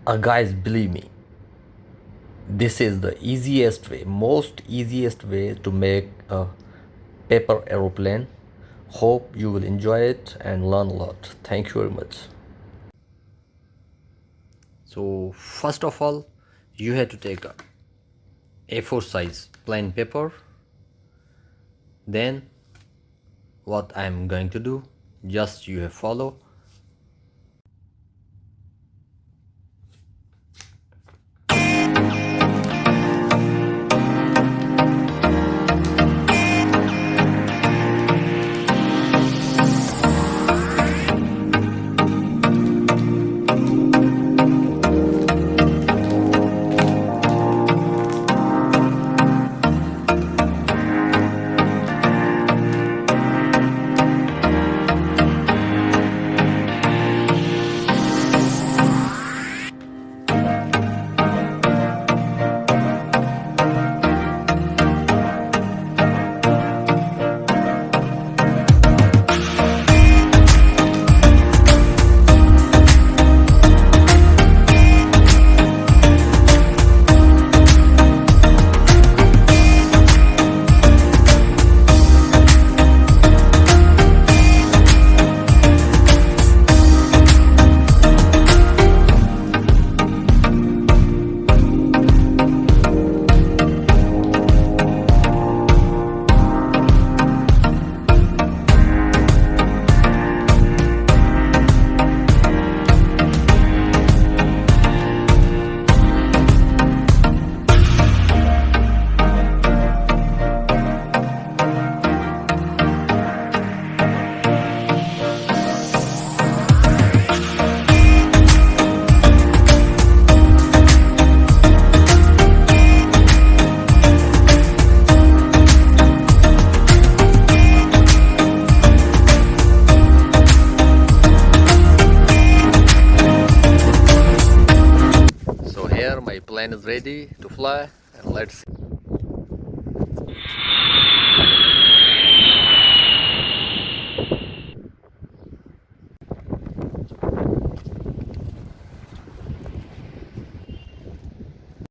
Guys, believe me, this is the easiest way, most easiest way to make a paper aeroplane. Hope you will enjoy it and learn a lot. Thank you very much. So first of all, you have to take a A4 size plain paper. Then what I'm going to do, just you have follow. So here my plane is ready to fly, and let's see.